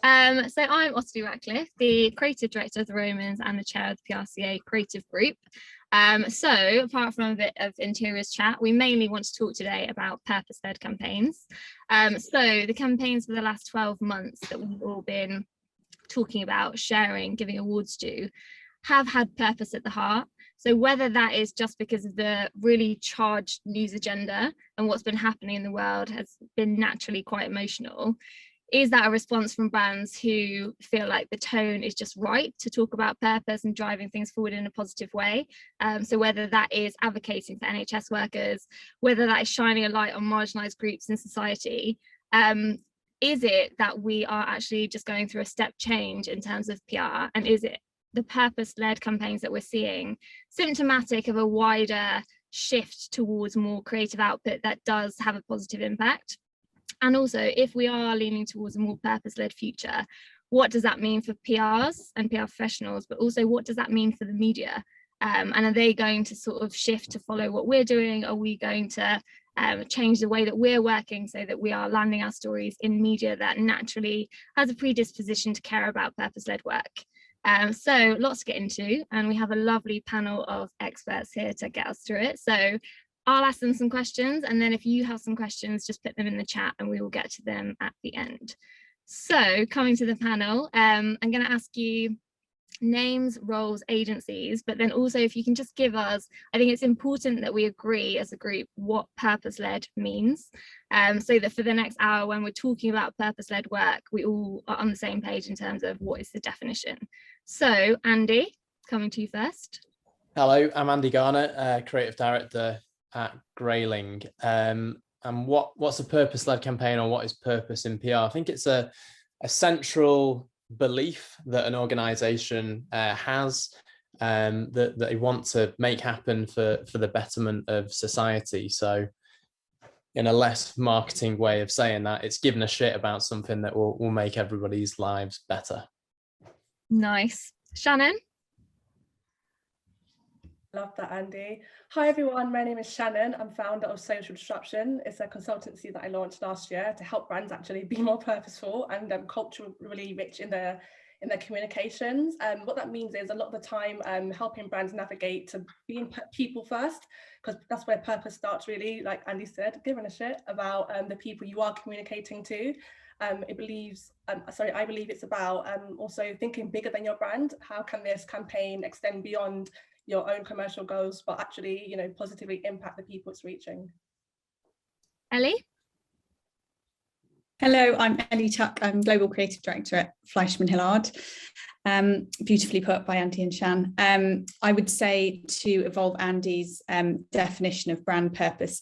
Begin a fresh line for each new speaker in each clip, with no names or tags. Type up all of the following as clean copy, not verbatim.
So I'm Ottilie Ratcliffe, the Creative Director of the Romans and the Chair of the PRCA Creative Group. So apart from a bit of interiors chat, we mainly want to talk today about purpose-led campaigns. So the campaigns for the last 12 months that we've all been talking about, sharing, giving awards to, have had purpose at the heart. So whether that is just because of the really charged news agenda and what's been happening in the world has been naturally quite emotional, is that a response from brands who feel like the tone is just right to talk about purpose and driving things forward in a positive way? So whether that is advocating for NHS workers, whether that is shining a light on marginalised groups in society, is it that we are actually just going through a step change in terms of PR? And is it the purpose-led campaigns that we're seeing symptomatic of a wider shift towards more creative output that does have a positive impact? And also, if we are leaning towards a more purpose-led future, what does that mean for PRs and PR professionals, but also what does that mean for the media? And are they going to sort of shift to follow what we're doing? Are we going to change the way that we're working so that we are landing our stories in media that naturally has a predisposition to care about purpose-led work? So lots to get into, and we have a lovely panel of experts here to get us through it. So I'll ask them some questions, and then if you have some questions, just put them in the chat and we will get to them at the end. So coming to the panel, I'm going to ask you names, roles, agencies, but then also if you can just give us, I think it's important that we agree as a group what purpose-led means, so that for the next hour when we're talking about purpose-led work, we all are on the same page in terms of what is the definition. So Andy, coming to you first.
Hello, I'm Andy Garnett, Creative Director at Grayling. And what's a purpose-led campaign, or what is purpose in PR? I think it's a central belief that an organization has, that they want to make happen for the betterment of society. So in a less marketing way of saying that, it's giving a shit about something that will make everybody's lives better. Nice.
Shannon?
Love that, Andy. Hi everyone, my name is Shannon. I'm founder of Social Disruption. It's a consultancy that I launched last year to help brands actually be more purposeful and culturally rich in their communications. What that means is a lot of the time helping brands navigate to being people first, because that's where purpose starts, really, like Andy said, giving a shit about the people you are communicating to. I believe it's about also thinking bigger than your brand. How can this campaign extend beyond your own commercial goals, but actually, you know, positively impact the people it's reaching?
Ellie?
Hello, I'm Ellie Tuck. I'm Global Creative Director at Fleischmann Hillard. Beautifully put by Andy and Shan. I would say, to evolve Andy's definition of brand purpose,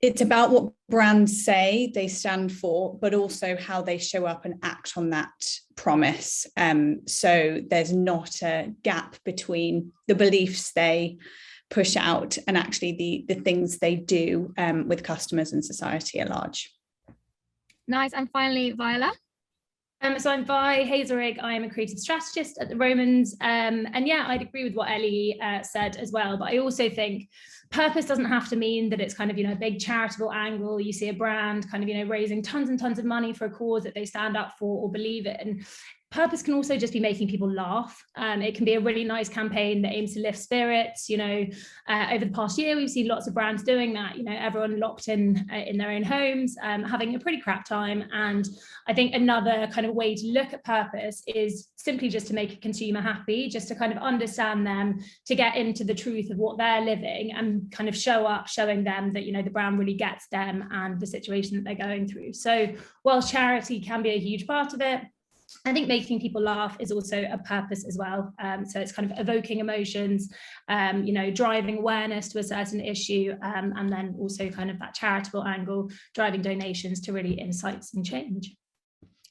it's about what brands say they stand for, but also how they show up and act on that promise. So there's not a gap between the beliefs they push out and actually the things they do with customers and society at large.
Nice. And finally, Viola.
So I'm Vi Hazlerigg. I am a creative strategist at the Romans. And yeah, I'd agree with what Ellie said as well. But I also think purpose doesn't have to mean that it's kind of, you know, a big charitable angle. You see a brand kind of, you know, raising tons and tons of money for a cause that they stand up for or believe in. Purpose can also just be making people laugh. It can be a really nice campaign that aims to lift spirits. You know, over the past year, we've seen lots of brands doing that. You know, everyone locked in their own homes, having a pretty crap time. And I think another kind of way to look at purpose is simply just to make a consumer happy, just to kind of understand them, to get into the truth of what they're living and kind of showing them that, you know, the brand really gets them and the situation that they're going through. So while charity can be a huge part of it, I think making people laugh is also a purpose as well. So it's kind of evoking emotions, you know, driving awareness to a certain issue, and then also kind of that charitable angle, driving donations to really insights and change.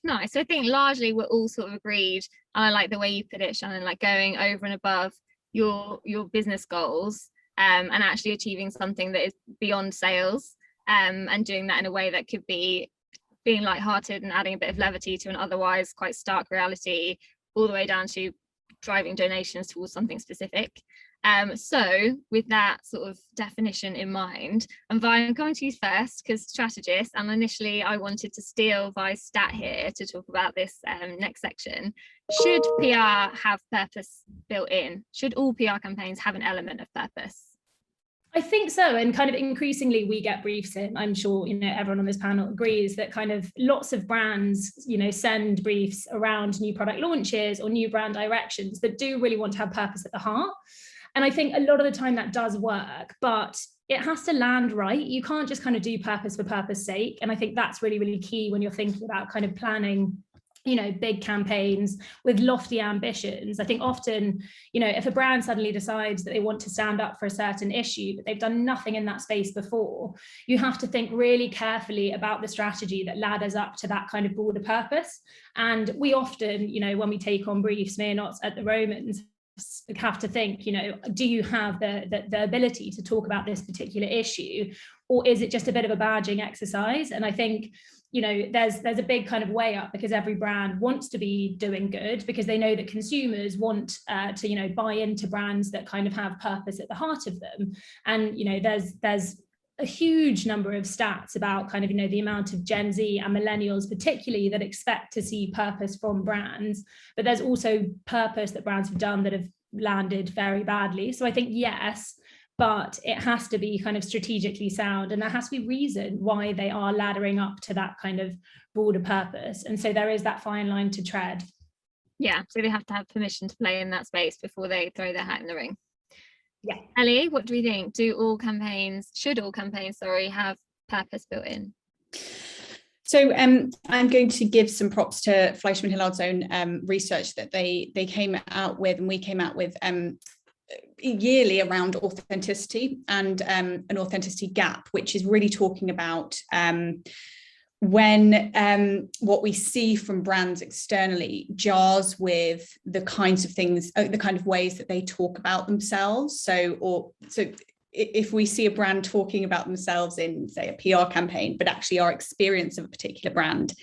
Nice. So I think largely we're all sort of agreed, and I like the way you put it, Shannon, like going over and above your business goals, and actually achieving something that is beyond sales, and doing that in a way that could be being lighthearted and adding a bit of levity to an otherwise quite stark reality, all the way down to driving donations towards something specific. So with that sort of definition in mind, and Vi, I'm coming to you first because strategist, and initially I wanted to steal Vi's stat here to talk about this next section. Should PR have purpose built in? Should all PR campaigns have an element of purpose?
I think so, and kind of increasingly we get briefs in. I'm sure everyone on this panel agrees that kind of lots of brands send briefs around new product launches or new brand directions that do really want to have purpose at the heart. And I think a lot of the time that does work, but it has to land right. You can't just kind of do purpose for purpose sake. And I think that's really, really key when you're thinking about kind of planning big campaigns with lofty ambitions. I think often, if a brand suddenly decides that they want to stand up for a certain issue, but they've done nothing in that space before, you have to think really carefully about the strategy that ladders up to that kind of broader purpose. And we often, when we take on briefs, me and not at the Romans, have to think, do you have the ability to talk about this particular issue, or is it just a bit of a badging exercise? And I think there's a big kind of way up, because every brand wants to be doing good because they know that consumers want to buy into brands that kind of have purpose at the heart of them. And there's a huge number of stats about kind of the amount of Gen Z and millennials particularly that expect to see purpose from brands, but there's also purpose that brands have done that have landed very badly. So I think yes, but it has to be kind of strategically sound, and there has to be reason why they are laddering up to that kind of broader purpose. And so there is that fine line to tread.
Yeah, so they have to have permission to play in that space before they throw their hat in the ring.
Yeah.
Ellie, what do we think? Should all campaigns, have purpose built in?
So I'm going to give some props to Fleishman Hillard's own research that they came out with, and we came out with yearly, around authenticity and an authenticity gap, which is really talking about when what we see from brands externally jars with the kinds of things, the kind of ways that they talk about themselves. So if we see a brand talking about themselves in, say, a PR campaign, but actually our experience of a particular brand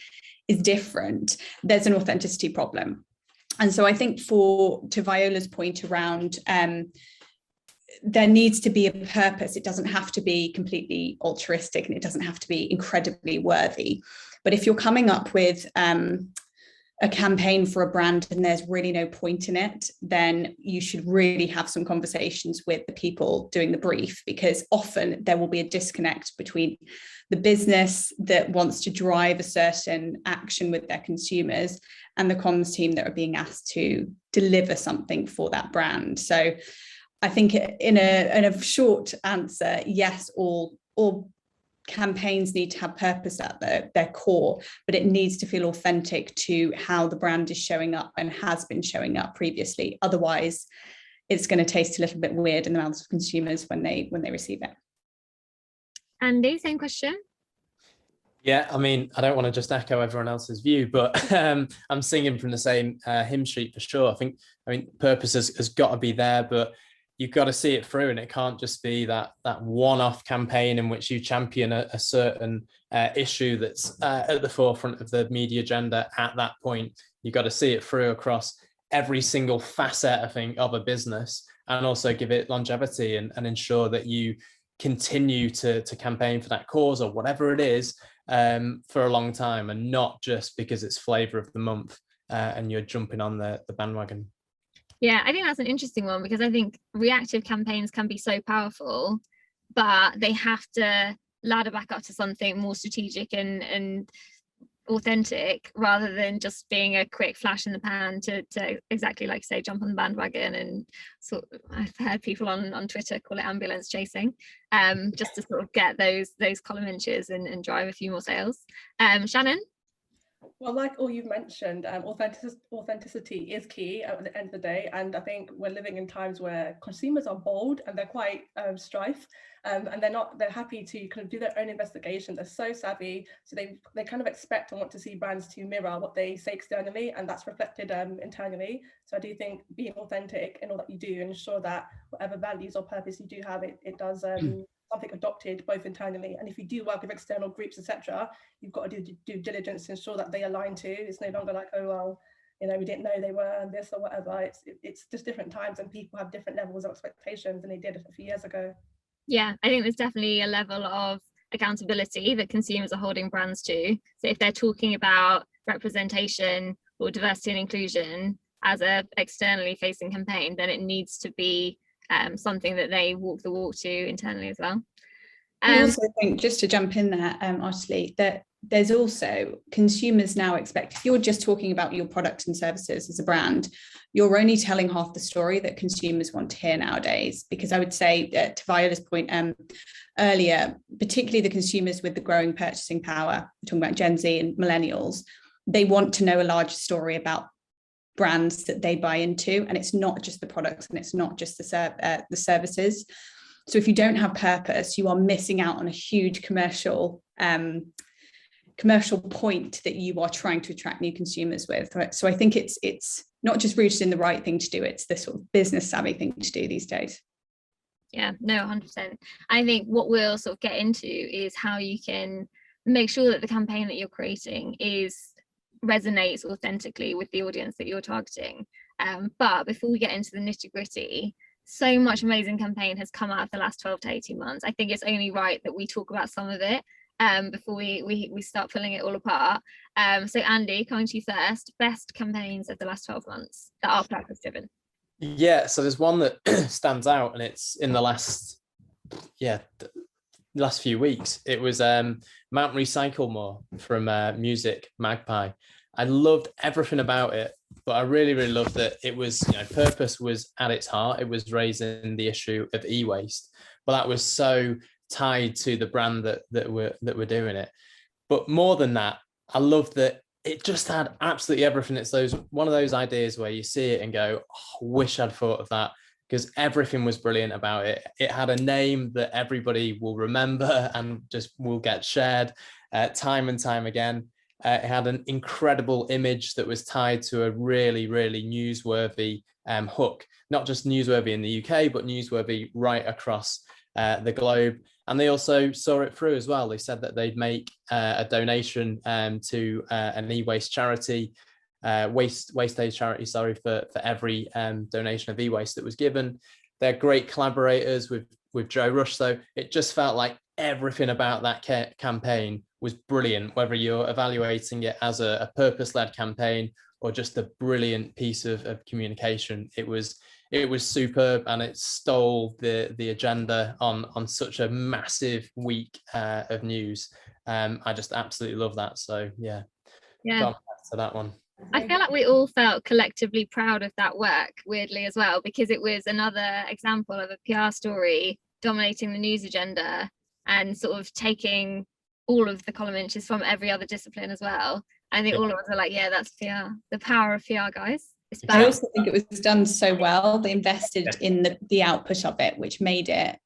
is different, there's an authenticity problem. And so I think to Viola's point around there needs to be a purpose. It doesn't have to be completely altruistic, and it doesn't have to be incredibly worthy. But if you're coming up with a campaign for a brand and there's really no point in it, then you should really have some conversations with the people doing the brief, because often there will be a disconnect between the business that wants to drive a certain action with their consumers and the comms team that are being asked to deliver something for that brand. So I think in a short answer, yes, all campaigns need to have purpose at their core, but it needs to feel authentic to how the brand is showing up and has been showing up previously. Otherwise, it's going to taste a little bit weird in the mouths of consumers when they receive it.
Andy, same question.
Yeah, I mean, I don't want to just echo everyone else's view, but I'm singing from the same hymn sheet for sure. I mean, purpose has got to be there, but you've got to see it through, and it can't just be that one-off campaign in which you champion a certain issue that's at the forefront of the media agenda at that point. You've got to see it through across every single facet, I think, of a business, and also give it longevity and ensure that you continue to campaign for that cause or whatever it is for a long time, and not just because it's flavor of the month and you're jumping on the bandwagon.
Yeah, I think that's an interesting one, because I think reactive campaigns can be so powerful, but they have to ladder back up to something more strategic and authentic, rather than just being a quick flash in the pan to exactly like you say, jump on the bandwagon. And sort of, I've heard people on Twitter call it ambulance chasing, just to sort of get those column inches and drive a few more sales. Shannon?
Well, like all you've mentioned, authenticity is key at the end of the day. And I think we're living in times where consumers are bold and they're quite strife, and they're happy to kind of do their own investigation. They're so savvy, so they kind of expect and want to see brands to mirror what they say externally, and that's reflected internally. So I do think being authentic in all that you do, and ensure that whatever values or purpose you do have, it does something adopted both internally, and if you do work with external groups, etc., you've got to do due diligence to ensure that they align to. It's no longer like, oh well, you know, we didn't know they were this or whatever. It's just different times, and people have different levels of expectations than they did a few years ago.
Yeah, I think there's definitely a level of accountability that consumers are holding brands to. So if they're talking about representation or diversity and inclusion as a externally facing campaign, then it needs to be something that they walk the walk to internally as well.
I also think, just to jump in there, Ashley, that there's also consumers now expect, if you're just talking about your products and services as a brand, you're only telling half the story that consumers want to hear nowadays. Because I would say, to Viola's point earlier, particularly the consumers with the growing purchasing power, we're talking about Gen Z and millennials, they want to know a larger story about brands that they buy into, and it's not just the products and it's not just the services. So if you don't have purpose, you are missing out on a huge commercial point that you are trying to attract new consumers with. So I think it's not just rooted in the right thing to do, it's the sort of business savvy thing to do these days.
Yeah, no, 100%. I think what we'll sort of get into is how you can make sure that the campaign that you're creating resonates authentically with the audience that you're targeting. But before we get into the nitty-gritty, so much amazing campaign has come out of the last 12 to 18 months. I think it's only right that we talk about some of it before we start pulling it all apart. So Andy, coming to you first, best campaigns of the last 12 months that are purpose driven.
Yeah, so there's one that stands out, and it's in the last few weeks. It was Mount Recycle More from Music Magpie. I loved everything about it, but I really, really loved that it was, you know, purpose was at its heart. It was raising the issue of e-waste, but that was so tied to the brand that we're doing it. But more than that, I loved that it just had absolutely everything. It's one of those ideas where you see it and go, oh, I wish I'd thought of that, because everything was brilliant about it. It had a name that everybody will remember and just will get shared time and time again. It had an incredible image that was tied to a really, really newsworthy hook, not just newsworthy in the UK, but newsworthy right across the globe. And they also saw it through as well. They said that they'd make a donation to an e-waste charity, waste aid charity, for every donation of e-waste that was given. They're great collaborators with Joe Rush, so it just felt like everything about that campaign was brilliant, whether you're evaluating it as a purpose-led campaign or just a brilliant piece of communication. It was superb, and it stole the agenda on such a massive week of news. I just absolutely love that. So yeah. Back to that one.
I feel like we all felt collectively proud of that work, weirdly as well, because it was another example of a PR story dominating the news agenda and sort of taking all of the column inches from every other discipline as well. I think all of us are like, yeah, that's PR, the power of PR, guys.
I also think it was done so well. They invested in the output of it, which made it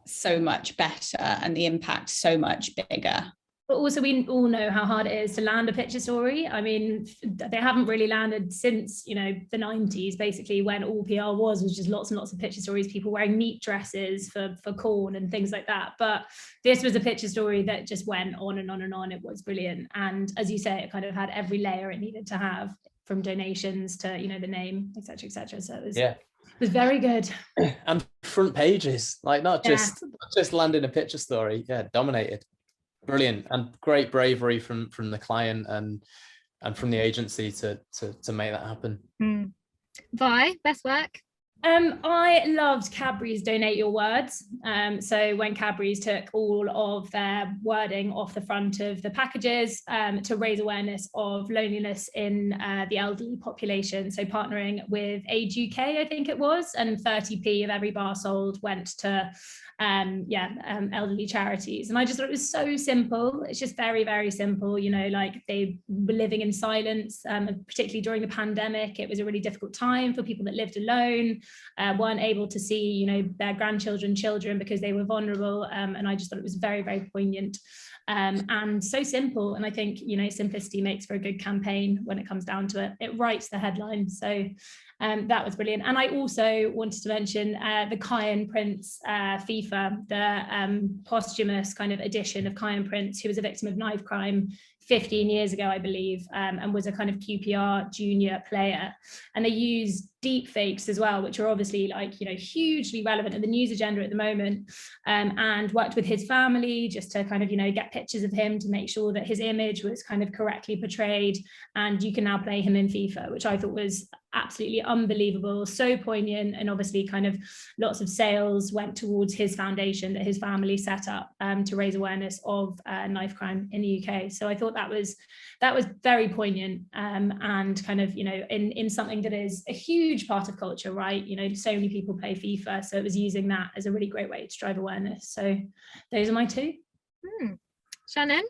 so much better and the impact so much bigger.
But also we all know how hard it is to land a picture story. I mean, they haven't really landed since, you know, the 90s, basically, when all PR was just lots and lots of picture stories, people wearing meat dresses for corn and things like that. But this was a picture story that just went on and on and on. It was brilliant. And as you say, it kind of had every layer it needed to have, from donations to, you know, the name, et cetera, et cetera. So it was very good.
And front pages, like not just landing a picture story, dominated. Brilliant, and great bravery from the client and from the agency to make that happen.
Vi, best work?
I loved Cadbury's Donate Your Words. So when Cadbury's took all of their wording off the front of the packages to raise awareness of loneliness in the elderly population. So partnering with Age UK, I think it was, and 30p of every bar sold went to elderly charities. And I just thought it was so simple. It's just very, very simple. You know, like they were living in silence, particularly during the pandemic. It was a really difficult time for people that lived alone, weren't able to see, you know, their grandchildren, children, because they were vulnerable. And I just thought it was very, very poignant and so simple. And I think, you know, simplicity makes for a good campaign when it comes down to it. It writes the headline. So that was brilliant. And I also wanted to mention the Kyan Prince FIFA, the posthumous kind of edition of Kyan Prince, who was a victim of knife crime 15 years ago, I believe, and was a kind of QPR junior player. And they used deep fakes as well, which are obviously like, you know, hugely relevant in the news agenda at the moment, and worked with his family just to kind of, you know, get pictures of him to make sure that his image was kind of correctly portrayed. And you can now play him in FIFA, which I thought was absolutely unbelievable, so poignant. And obviously kind of lots of sales went towards his foundation that his family set up to raise awareness of knife crime in the UK. So I thought that was very poignant, and kind of, you know, in something that is a huge part of culture, right? You know, so many people play FIFA, so it was using that as a really great way to drive awareness. So those are my two.
Shannon?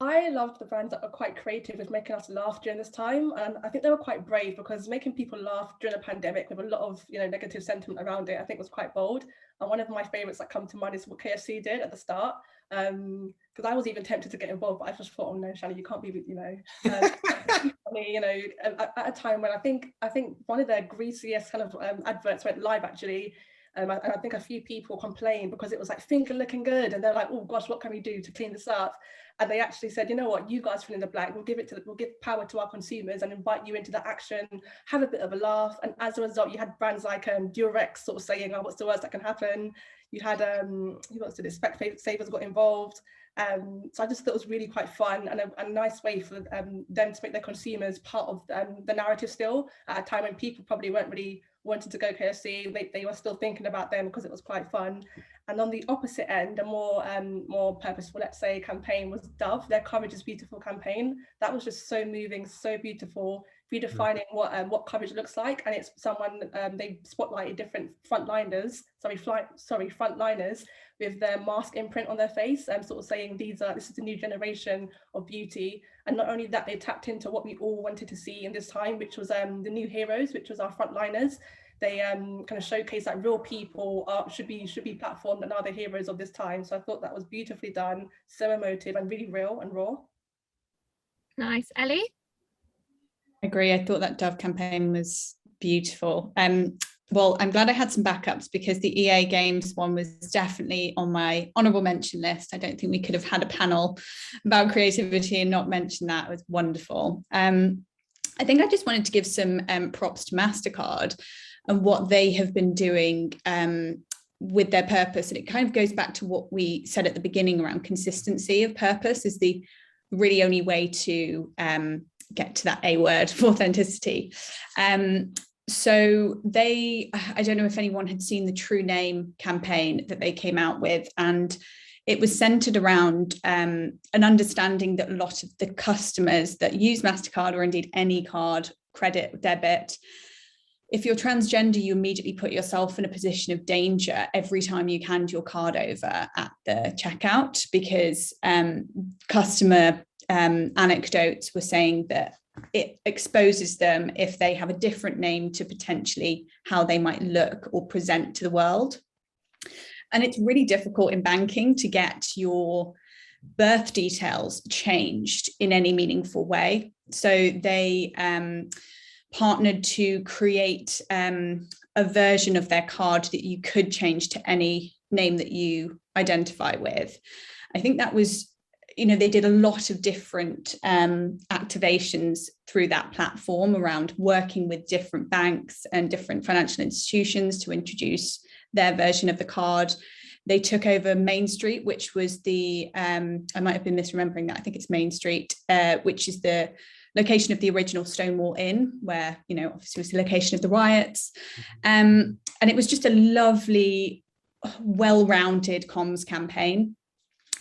I loved the brands that were quite creative with making us laugh during this time, and I think they were quite brave, because making people laugh during a pandemic with a lot of, you know, negative sentiment around it, I think was quite bold. And one of my favorites that come to mind is what KFC did at the start, because I was even tempted to get involved, but I just thought, oh no, Shannon, you can't be, you know, funny, you know, at a time when I think one of their greasiest kind of adverts went live actually. And I think a few people complained because it was like finger looking good, and they're like, oh gosh, what can we do to clean this up? And they actually said, you know what, you guys fill in the blank, we'll give power to our consumers and invite you into the action, have a bit of a laugh. And as a result, you had brands like Durex sort of saying, oh, what's the worst that can happen? You had who else did it? Specsavers got involved. So I just thought it was really quite fun and a nice way for them to make their consumers part of the narrative still, at a time when people probably weren't really wanted to go KFC. They were still thinking about them because it was quite fun. And on the opposite end, a more purposeful, let's say, campaign was Dove. Their Courage is Beautiful campaign. That was just so moving, so beautiful, redefining what courage looks like. And it's someone, they spotlighted different frontliners with their mask imprint on their face, sort of saying this is the new generation of beauty. And not only that, they tapped into what we all wanted to see in this time, which was the new heroes, which was our frontliners. They kind of showcase that real people should be platformed and are the heroes of this time. So I thought that was beautifully done, so emotive and really real and raw.
Nice. Ellie?
I agree. I thought that Dove campaign was beautiful. Well, I'm glad I had some backups, because the EA Games one was definitely on my honourable mention list. I don't think we could have had a panel about creativity and not mention that. It was wonderful. I think I just wanted to give some props to MasterCard and what they have been doing with their purpose. And it kind of goes back to what we said at the beginning around consistency of purpose is the really only way to get to that A word of authenticity. So I don't know if anyone had seen the True Name campaign that they came out with, and it was centered around an understanding that a lot of the customers that use MasterCard, or indeed any card, credit, debit, if you're transgender, you immediately put yourself in a position of danger every time you hand your card over at the checkout, because customer anecdotes were saying that it exposes them if they have a different name to potentially how they might look or present to the world. And it's really difficult in banking to get your birth details changed in any meaningful way. So they partnered to create a version of their card that you could change to any name that you identify with. I think that was, they did a lot of different activations through that platform around working with different banks and different financial institutions to introduce their version of the card. They took over Main Street, which was I might have been misremembering that, I think it's Main Street, which is the location of the original Stonewall Inn, where, obviously was the location of the riots. And it was just a lovely, well-rounded comms campaign.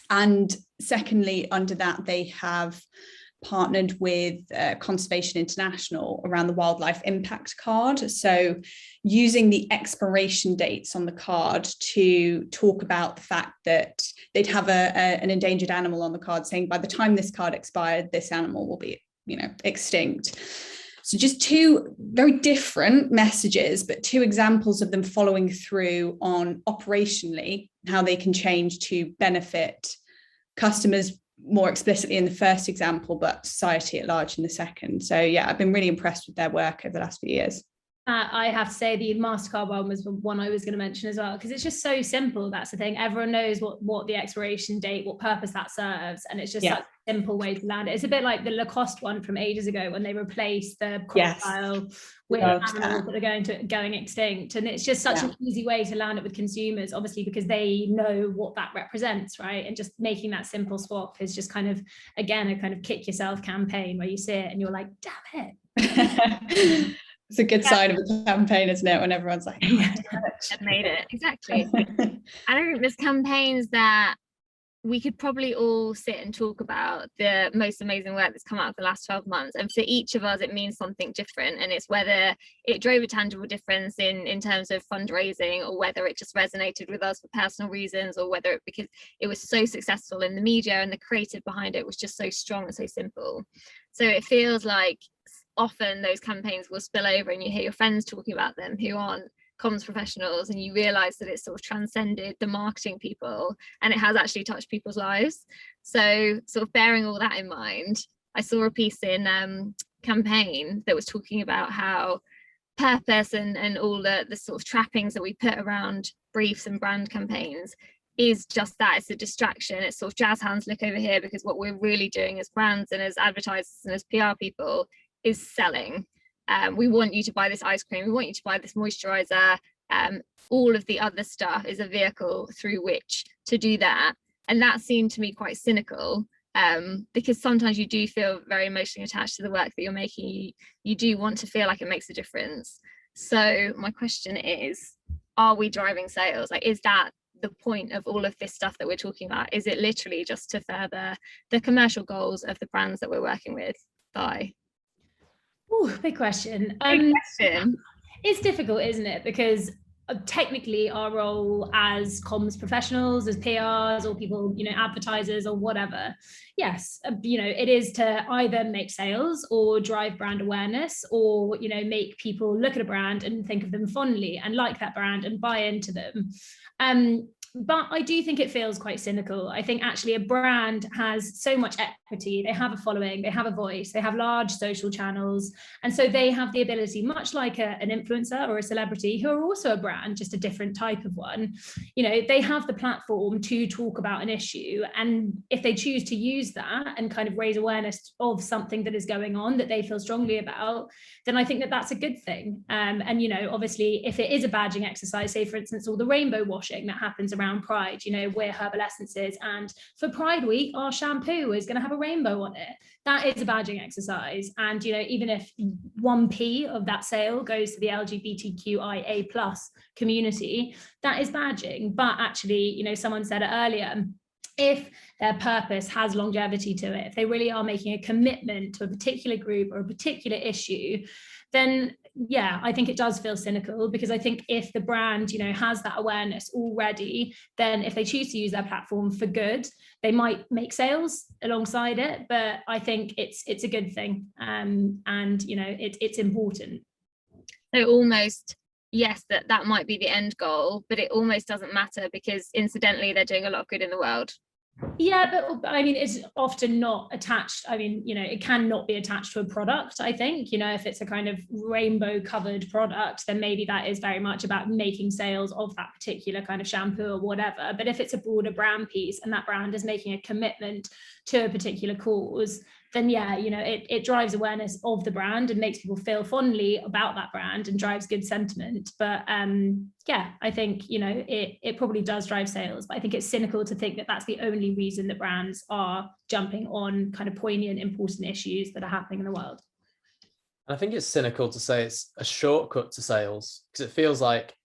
And secondly, under that, they have partnered with Conservation International around the Wildlife Impact Card. So using the expiration dates on the card to talk about the fact that they'd have an endangered animal on the card, saying by the time this card expired, this animal will be, extinct. So just two very different messages, but two examples of them following through on operationally how they can change to benefit customers more explicitly in the first example, but society at large in the second. So yeah, I've been really impressed with their work over the last few years.
I have to say the MasterCard one was one I was going to mention as well, because it's just so simple. That's the thing. Everyone knows what the expiration date, what purpose that serves. And it's just such a simple way to land it. It's a bit like the Lacoste one from ages ago when they replaced the crocodile with animals that are going extinct. And it's just such an easy way to land it with consumers, obviously, because they know what that represents, right? And just making that simple swap is just kind of, again, a kind of kick yourself campaign where you see it and you're like, damn it.
It's a good sign of a campaign, isn't it? When everyone's like,
I've made it. Exactly. I think there's campaigns that we could probably all sit and talk about the most amazing work that's come out of the last 12 months. And for each of us, it means something different. And it's whether it drove a tangible difference in terms of fundraising, or whether it just resonated with us for personal reasons, or whether it because it was so successful in the media and the creative behind it was just so strong and so simple. So it feels like often those campaigns will spill over and you hear your friends talking about them who aren't comms professionals, and you realize that it's sort of transcended the marketing people and it has actually touched people's lives. So sort of bearing all that in mind, I saw a piece in Campaign that was talking about how purpose and all the sort of trappings that we put around briefs and brand campaigns is just that. It's a distraction. It's sort of jazz hands, look over here, because what we're really doing as brands and as advertisers and as PR people is selling. We want you to buy this ice cream, we want you to buy this moisturizer. All of the other stuff is a vehicle through which to do that. And that seemed to me quite cynical, because sometimes you do feel very emotionally attached to the work that you're making. You do want to feel like it makes a difference. So my question is, are we driving sales? Like, is that the point of all of this stuff that we're talking about? Is it literally just to further the commercial goals of the brands that we're working with?
Ooh, big question. It's difficult, isn't it? Because technically our role as comms professionals, as PRs, or people, advertisers or whatever, yes, it is to either make sales or drive brand awareness, or, make people look at a brand and think of them fondly and like that brand and buy into them. But I do think it feels quite cynical. I think actually a brand has so much equity. They have a following, they have a voice, they have large social channels. And so they have the ability, much like an influencer or a celebrity who are also a brand, just a different type of one, they have the platform to talk about an issue. And if they choose to use that and kind of raise awareness of something that is going on that they feel strongly about, then I think that that's a good thing. And, obviously, if it is a badging exercise, say, for instance, all the rainbow washing that happens around Pride, we're Herbal Essences, and for Pride Week our shampoo is going to have a rainbow on it. That is a badging exercise. And even if 1p of that sale goes to the LGBTQIA+ community, that is badging. But actually, someone said it earlier, if their purpose has longevity to it, if they really are making a commitment to a particular group or a particular issue, then yeah, I think it does feel cynical, because I think if the brand, has that awareness already, then if they choose to use their platform for good, they might make sales alongside it. But I think it's a good thing, and it's important.
So almost, yes, that might be the end goal, but it almost doesn't matter, because incidentally they're doing a lot of good in the world.
Yeah, but I mean, it's often not attached. I mean, it cannot be attached to a product. I think, if it's a kind of rainbow covered product, then maybe that is very much about making sales of that particular kind of shampoo or whatever. But if it's a broader brand piece and that brand is making a commitment to a particular cause, then yeah, it drives awareness of the brand and makes people feel fondly about that brand and drives good sentiment. But yeah, I think, it probably does drive sales, but I think it's cynical to think that that's the only reason that brands are jumping on kind of poignant, important issues that are happening in the world.
I think it's cynical to say it's a shortcut to sales, because it feels like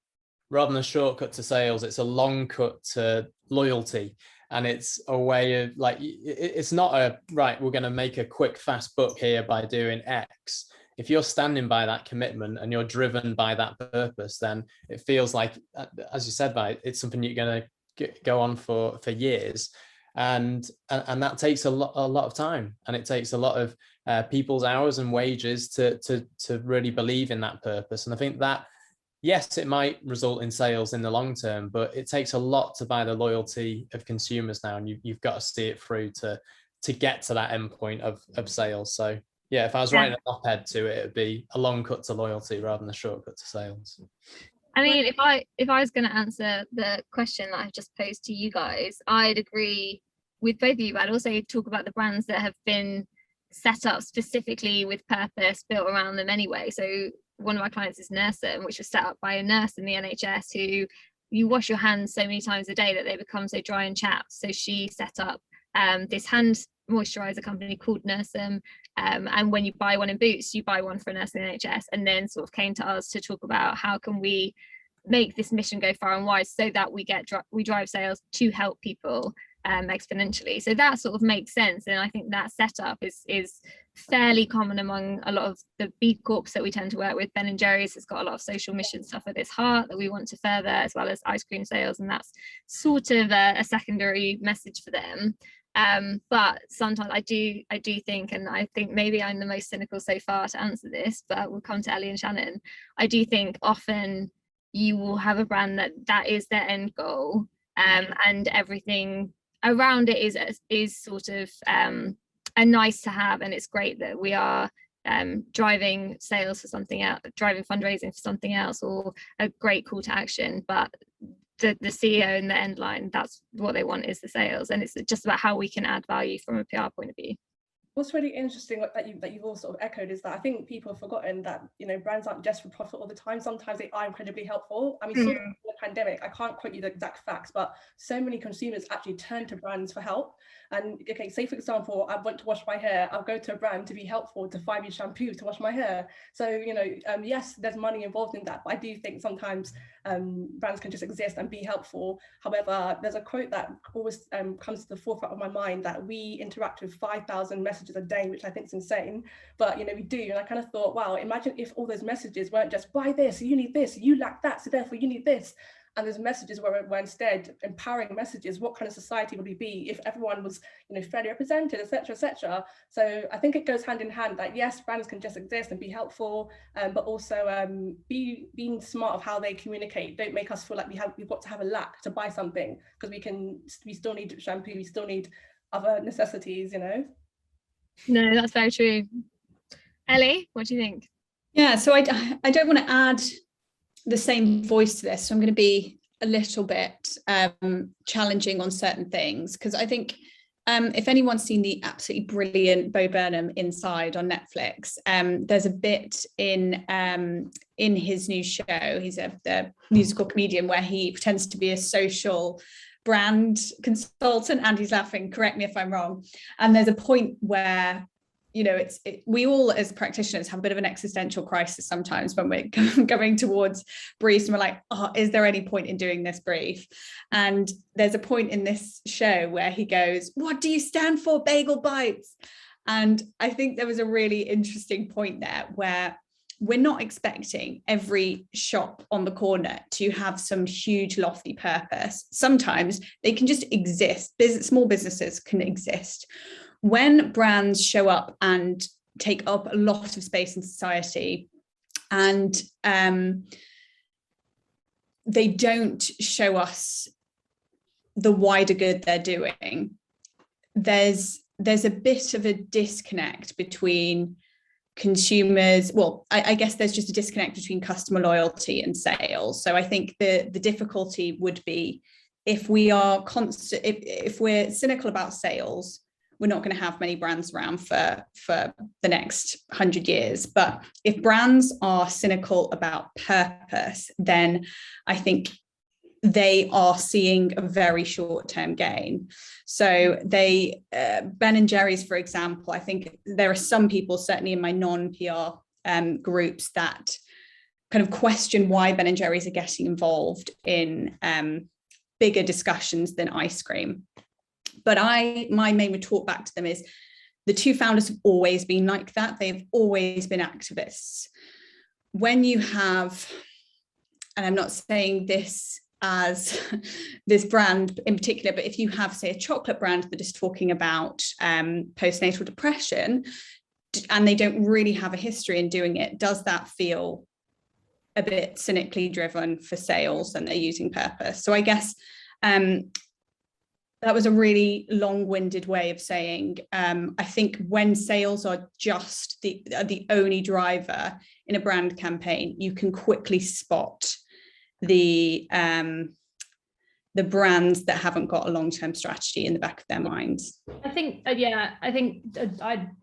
rather than a shortcut to sales, it's a long cut to loyalty. And it's a way of it's not a, right, we're going to make a quick, fast buck here by doing X. If you're standing by that commitment and you're driven by that purpose, then it feels like, as you said, it's something you're going to go on for years. And that takes a lot of time, and it takes a lot of people's hours and wages to really believe in that purpose. And I think that, yes, it might result in sales in the long term, but it takes a lot to buy the loyalty of consumers now, and you've got to see it through to get to that end point of sales. So Yeah, if I was writing an op-ed to it, it'd be a long cut to loyalty rather than a shortcut to sales.
I mean, if I was going to answer the question that I've just posed to you guys, I'd agree with both of you, but I'd also talk about the brands that have been set up specifically with purpose built around them anyway. So one of our clients is Nursum, which was set up by a nurse in the NHS who you wash your hands so many times a day that they become so dry and chapped. So she set up this hand moisturizer company called Nursum, and when you buy one in Boots, you buy one for a nurse in the NHS, and then sort of came to us to talk about how can we make this mission go far and wide so that we drive sales to help people exponentially. So that sort of makes sense, and I think that setup is fairly common among a lot of the B Corps that we tend to work with. Ben & Jerry's has got a lot of social mission stuff at its heart that we want to further, as well as ice cream sales, and that's sort of a secondary message for them. But sometimes I do think, and I think maybe I'm the most cynical so far to answer this, but we'll come to Ellie and Shannon. I do think often you will have a brand that is their end goal, and everything around it is sort of a nice to have, and it's great that we are driving sales for something else, driving fundraising for something else, or a great call to action. But the CEO and the end line, that's what they want, is the sales, and it's just about how we can add value from a PR point of view.
What's really interesting that you've all sort of echoed is that I think people have forgotten that, you know, brands aren't just for profit all the time. Sometimes they are incredibly helpful. I mean, sort of in the pandemic, I can't quote you the exact facts, but so many consumers actually turn to brands for help. And okay, say for example, I want to wash my hair, I'll go to a brand to be helpful, to find me shampoo to wash my hair. So, you know, yes, there's money involved in that, but I do think sometimes brands can just exist and be helpful. However, there's a quote that always comes to the forefront of my mind, that we interact with 5,000 messages a day, which I think is insane, but you know, we do. And I kind of thought, wow, imagine if all those messages weren't just buy this, you need this, you lack that, so therefore you need this. And those messages were instead empowering messages. What kind of society would we be if everyone was, you know, fairly represented, etc., etc.? So I think it goes hand in hand that yes, brands can just exist and be helpful, but also being smart of how they communicate. Don't make us feel like we've got to have a lack to buy something, because we still need shampoo, we still need other necessities, you know.
No, that's very true. Ellie, what do you think?
Yeah, so I don't want to add the same voice to this, so I'm going to be a little bit challenging on certain things, because I think if anyone's seen the absolutely brilliant Bo Burnham Inside on Netflix, there's a bit in his new show, he's a musical comedian, where he pretends to be a social brand consultant. Andy's laughing, correct me if I'm wrong. And there's a point where, you know, we all as practitioners have a bit of an existential crisis sometimes when we're going towards briefs, and we're like, oh, is there any point in doing this brief? And there's a point in this show where he goes, what do you stand for, Bagel Bites? And I think there was a really interesting point there where we're not expecting every shop on the corner to have some huge lofty purpose. Sometimes they can just exist. Small businesses can exist. When brands show up and take up a lot of space in society, and they don't show us the wider good they're doing, there's a bit of a disconnect between consumers. Well, I guess there's just a disconnect between customer loyalty and sales. So I think the difficulty would be, if we are if we're cynical about sales, we're not going to have many brands around for the next 100 years. But if brands are cynical about purpose, then I think they are seeing a very short-term gain. So Ben & Jerry's, for example, I think there are some people, certainly in my non-PR groups, that kind of question why Ben & Jerry's are getting involved in bigger discussions than ice cream. But my main retort back to them is, the two founders have always been like that. They've always been activists. When you have, and I'm not saying this as this brand in particular, but if you have, say, a chocolate brand that is talking about postnatal depression, and they don't really have a history in doing it, does that feel a bit cynically driven for sales and they're using purpose? So I guess That was a really long-winded way of saying, I think when sales are just the only driver in a brand campaign, you can quickly spot the brands that haven't got a long-term strategy in the back of their minds.
I think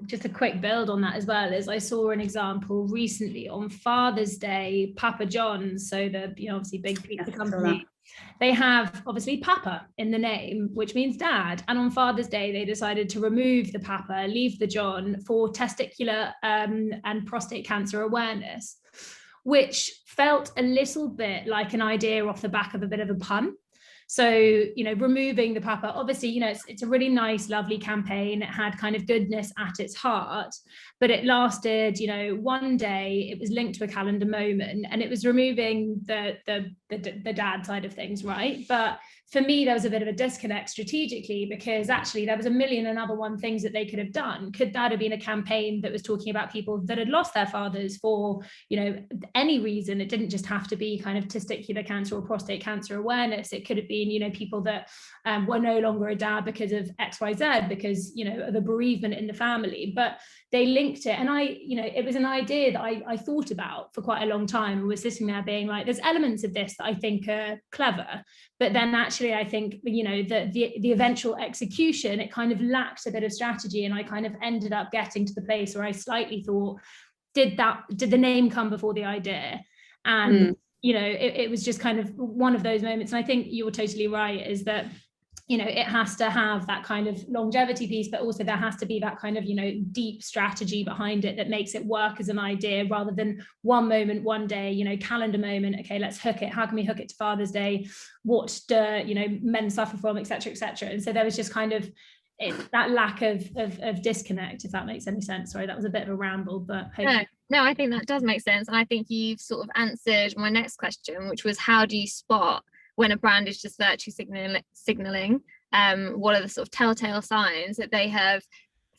just a quick build on that as well is I saw an example recently on Father's Day. Papa John's, so the obviously big pizza company, they have obviously Papa in the name, which means dad. And on Father's Day, they decided to remove the Papa, leave the John for testicular and prostate cancer awareness, which felt a little bit like an idea off the back of a bit of a pun. So, removing the Papa, obviously, it's a really nice, lovely campaign. It had kind of goodness at its heart, but it lasted, one day. It was linked to a calendar moment, and it was removing the dad side of things, right? But for me, there was a bit of a disconnect strategically, because actually there was a million and other one things that they could have done. Could that have been a campaign that was talking about people that had lost their fathers for, any reason? It didn't just have to be kind of testicular cancer or prostate cancer awareness. It could have been, people that were no longer a dad because of XYZ, because, of a bereavement in the family. But they linked it. And it was an idea that I thought about for quite a long time, and was sitting there being like, there's elements of this that I think are clever. But then actually, I think, the eventual execution, it kind of lacked a bit of strategy. And I kind of ended up getting to the place where I slightly thought, did the name come before the idea? And, it was just kind of one of those moments. And I think you're totally right, is that, it has to have that kind of longevity piece, but also there has to be that kind of, deep strategy behind it that makes it work as an idea, rather than one moment, one day, calendar moment. Okay, let's hook it. How can we hook it to Father's Day? What do, men suffer from, et cetera, et cetera. And so there was just kind of that lack of disconnect, if that makes any sense. Sorry, that was a bit of a ramble, but
no, I think that does make sense. And I think you've sort of answered my next question, which was, how do you spot when a brand is just virtue signaling? What are the sort of telltale signs that they have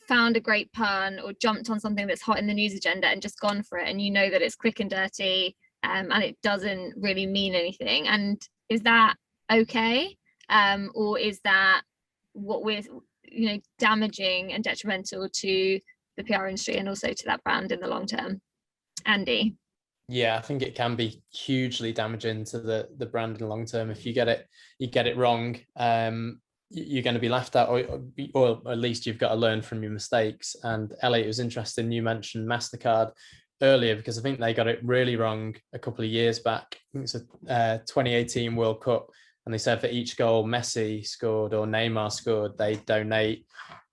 found a great pun or jumped on something that's hot in the news agenda and just gone for it, and that it's quick and dirty, and it doesn't really mean anything? And is that okay, or is that what we're damaging and detrimental to the PR industry and also to that brand in the long term? Andy?
Yeah, I think it can be hugely damaging to the brand in the long term. If you get it wrong, you're going to be laughed at, or at least you've got to learn from your mistakes. And Ellie, it was interesting you mentioned MasterCard earlier, because I think they got it really wrong a couple of years back. I think it's a 2018 World Cup, and they said for each goal Messi scored or Neymar scored, they donate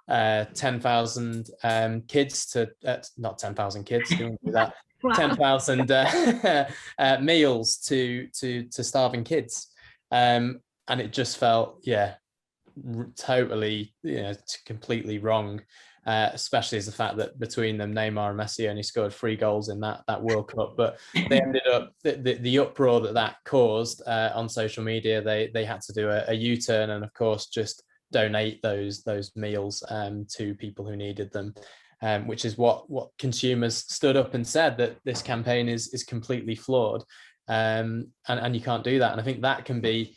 10,000 kids to not 10,000 kids, they wouldn't do that. Wow. 10,000 meals to starving kids, and it just felt totally completely wrong, especially as the fact that between them Neymar and Messi only scored 3 goals in that World Cup. But they ended up the uproar that caused on social media, they had to do a U-turn and of course just donate those meals to people who needed them. Which is what consumers stood up and said, that this campaign is completely flawed, and you can't do that. And I think that can be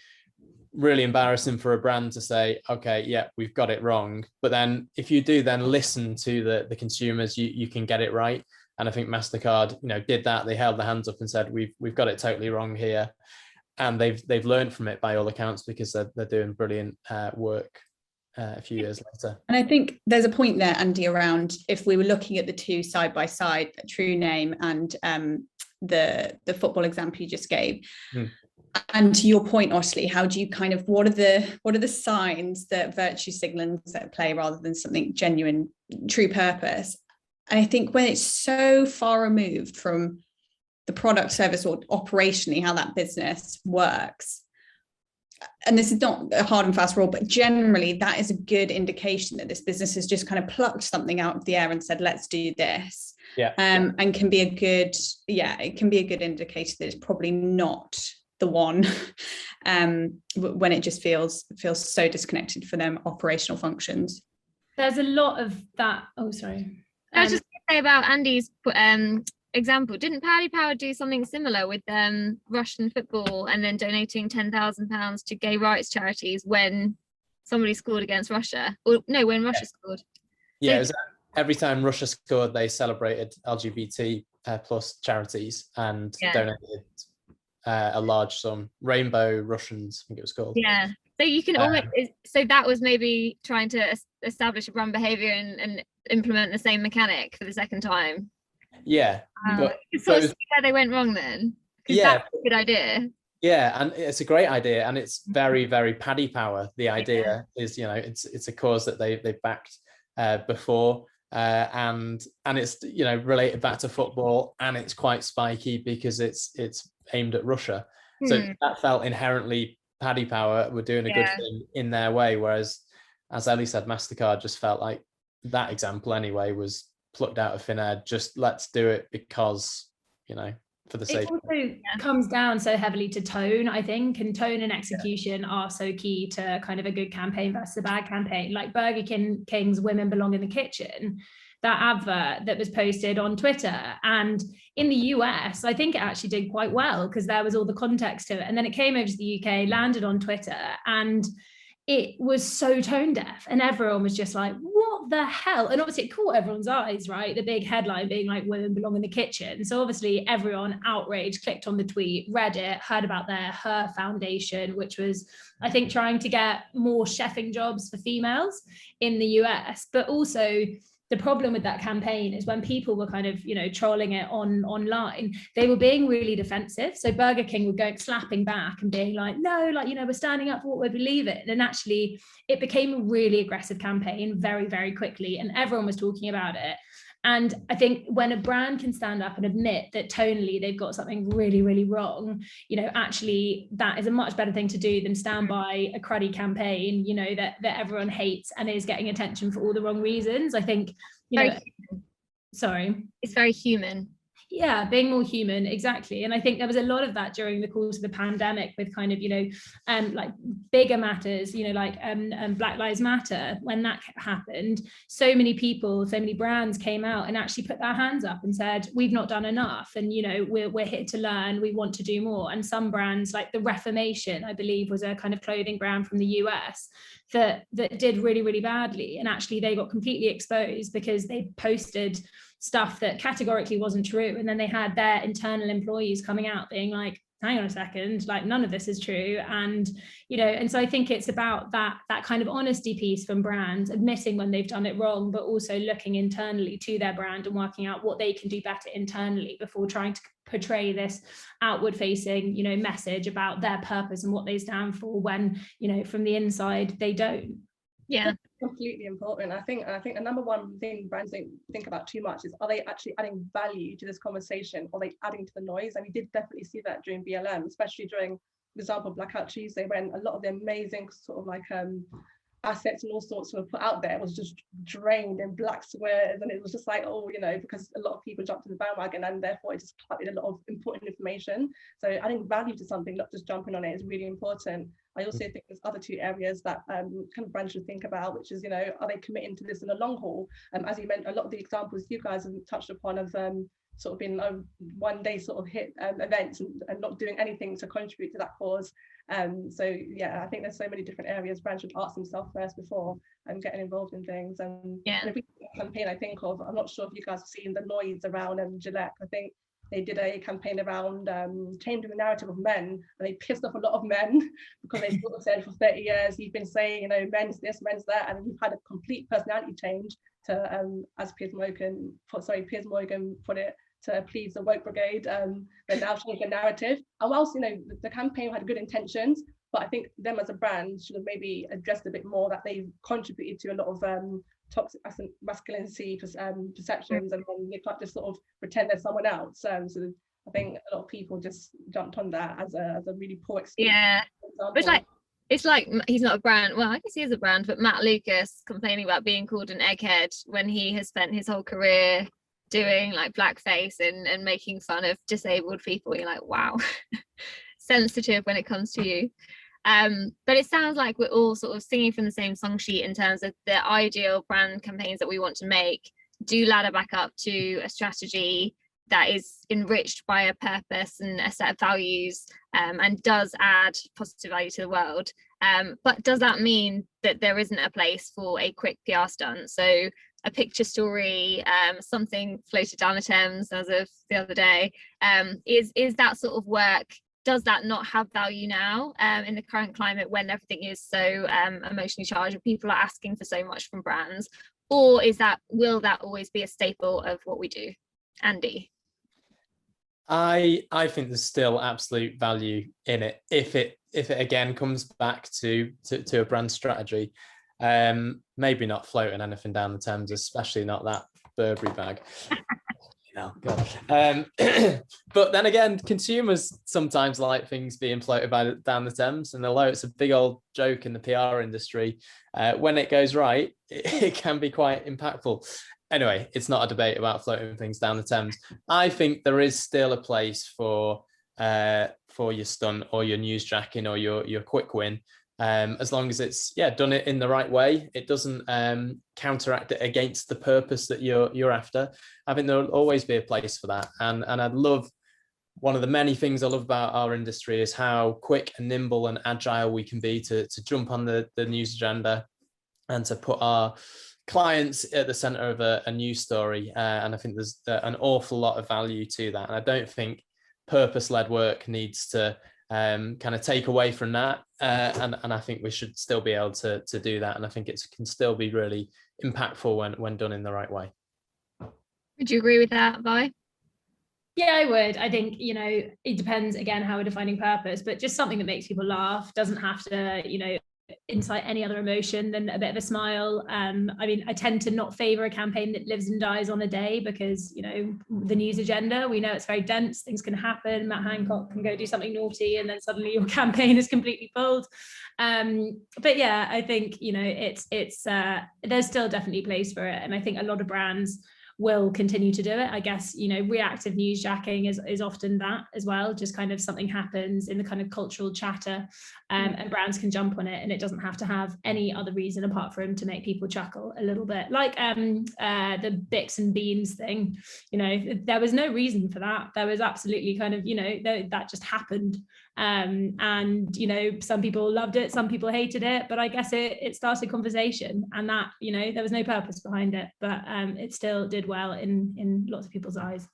really embarrassing for a brand to say, okay, yeah, we've got it wrong. But then if you do then listen to the consumers, you can get it right. And I think MasterCard, did that. They held their hands up and said, we've got it totally wrong here, and they've learned from it by all accounts, because they're doing brilliant work a few years later.
And I think there's a point there, Andy, around if we were looking at the two side by side, True Name and the football example you just gave. And to your point, Osley, how do you what are the signs that virtue signals at play rather than something genuine, true purpose? And I think when it's so far removed from the product, service, or operationally how that business works, and this is not a hard and fast rule, but generally that is a good indication that this business has just kind of plucked something out of the air and said, let's do this. And can be a good, it can be a good indicator that it's probably not the one, when it just feels so disconnected from them operational functions.
There's a lot of that. Oh, sorry.
I was just going to say about Andy's example, didn't Paddy Power do something similar with Russian football and then donating £10,000 to gay rights charities when somebody scored against Russia, or no, when Russia scored.
Yeah, it was, every time Russia scored, they celebrated LGBT plus charities and donated a large sum. Rainbow Russians, I think it was called.
Yeah. So you can almost, so that was maybe trying to establish a brand behavior and implement the same mechanic for the second time.
Yeah.
But you can sort of see where they went wrong then. Because that's a good idea.
Yeah, and it's a great idea, and it's very, very Paddy Power. The idea is, you know, it's a cause that they've backed before, and it's, you know, related back to football, and it's quite spiky because it's aimed at Russia. So that felt inherently Paddy Power were doing a good thing in their way, whereas, as Ellie said, MasterCard just felt like that example anyway was plucked out of thin air. Just let's do it because, you know, for the sake.
It also comes down so heavily to tone, I think, and tone and execution are so key to kind of a good campaign versus a bad campaign. Like Burger King's Women Belong in the Kitchen, that advert that was posted on Twitter, and in the US, I think it actually did quite well because there was all the context to it. And then it came over to the UK, landed on Twitter, and it was so tone deaf, and everyone was just like, what the hell? And obviously it caught everyone's eyes, right? The big headline being like, women belong in the kitchen. So obviously everyone outraged, clicked on the tweet, read it, heard about her foundation, which was, I think, trying to get more chefing jobs for females in the US. But also the problem with that campaign is when people were kind of, you know, trolling it online, they were being really defensive. So Burger King were going slapping back and being like, no, like, you know, we're standing up for what we believe in. And actually it became a really aggressive campaign very, very quickly, and everyone was talking about it. And I think when a brand can stand up and admit that tonally they've got something really, really wrong, you know, actually that is a much better thing to do than stand by a cruddy campaign, you know, that everyone hates and is getting attention for all the wrong reasons. I think, you know, sorry.
It's very human.
Yeah, being more human, exactly. And I think there was a lot of that during the course of the pandemic with kind of, you know, like bigger matters, you know, like Black Lives Matter. When that happened, so many people, so many brands came out and actually put their hands up and said, we've not done enough, and, you know, we're here to learn, we want to do more. And some brands like the Reformation, I believe, was a kind of clothing brand from the US that did really, really badly, and actually they got completely exposed because they posted stuff that categorically wasn't true, and then they had their internal employees coming out being like, hang on a second, like none of this is true. And, you know, and so I think it's about that kind of honesty piece from brands, admitting when they've done it wrong, but also looking internally to their brand and working out what they can do better internally before trying to portray this outward facing, you know, message about their purpose and what they stand for, when, you know, from the inside they don't.
Yeah,
completely important. I think the number one thing brands don't think about too much is, are they actually adding value to this conversation, or are they adding to the noise? And we did definitely see that during BLM, especially during, for example, Blackout Tuesday, when a lot of the amazing sort of like assets and all sorts were put out there was just drained in black squares, and it was just like, oh, you know, because a lot of people jumped to the bandwagon, and therefore it just cluttered a lot of important information. So adding value to something, not just jumping on it, is really important. I also think there's other two areas that kind of brands should think about, which is, you know, are they committing to this in the long haul? As you mentioned, a lot of the examples you guys have touched upon of sort of been one day sort of hit events and not doing anything to contribute to that cause. So yeah, I think there's so many different areas brands should ask themselves first before getting involved in things. And if we campaign, I think of, I'm not sure if you guys have seen the noise around Gillette. I think they did a campaign around changing the narrative of men, and they pissed off a lot of men because they sort of said, for 30 years you've been saying, you know, men's this, men's that, and you've had a complete personality change to, as Piers Morgan put it, to please the woke brigade. They're now changing the narrative. And whilst, you know, the campaign had good intentions, but I think them as a brand should have maybe addressed a bit more that they've contributed to a lot of toxic masculinity perceptions, and then they can't just sort of pretend they're someone else. So I think a lot of people just jumped on that as a really poor excuse.
Yeah, but it's like he's not a brand. Well, I guess he is a brand, but Matt Lucas complaining about being called an egghead when he has spent his whole career doing like blackface and making fun of disabled people. You're like, wow, sensitive when it comes to you. But it sounds like we're all sort of singing from the same song sheet in terms of the ideal brand campaigns that we want to make do ladder back up to a strategy that is enriched by a purpose and a set of values, and does add positive value to the world. But does that mean that there isn't a place for a quick PR stunt? So a picture story, something floated down the Thames as of the other day, is that sort of work, does that not have value now, in the current climate when everything is so emotionally charged and people are asking for so much from brands? Or will that always be a staple of what we do? Andy?
I think there's still absolute value in it if it again comes back to a brand strategy. Maybe not floating anything down the Thames, especially not that Burberry bag. Oh, God. But then again, consumers sometimes like things being floated down the Thames, and although it's a big old joke in the PR industry, when it goes right, it can be quite impactful. Anyway, it's not a debate about floating things down the Thames. I think there is still a place for your stunt or your newsjacking or your quick win, as long as it's done it in the right way. It doesn't counteract it against the purpose that you're after. I think there'll always be a place for that, and I'd love, one of the many things I love about our industry is how quick and nimble and agile we can be to jump on the news agenda and to put our clients at the center of a news story, and I think there's an awful lot of value to that, and I don't think purpose-led work needs to kind of take away from that, and I think we should still be able to do that, and I think it can still be really impactful when done in the right way.
Would you agree with that, Vi?
Yeah, I would. I think, it depends again how we're defining purpose, but just something that makes people laugh, doesn't have to incite any other emotion than a bit of a smile. I mean, I tend to not favor a campaign that lives and dies on a day, because the news agenda, we know it's very dense, things can happen. Matt Hancock can go do something naughty and then suddenly your campaign is completely pulled. But yeah, I think it's there's still definitely a place for it, and I think a lot of brands will continue to do it. I guess, reactive newsjacking is often that as well, just kind of something happens in the kind of cultural chatter, and brands can jump on it, and it doesn't have to have any other reason apart from to make people chuckle a little bit, like the Bix and Beans thing. There was no reason for that. There was absolutely kind of that just happened, and some people loved it, some people hated it, but I guess it started conversation, and that there was no purpose behind it, but it still did well in lots of people's eyes.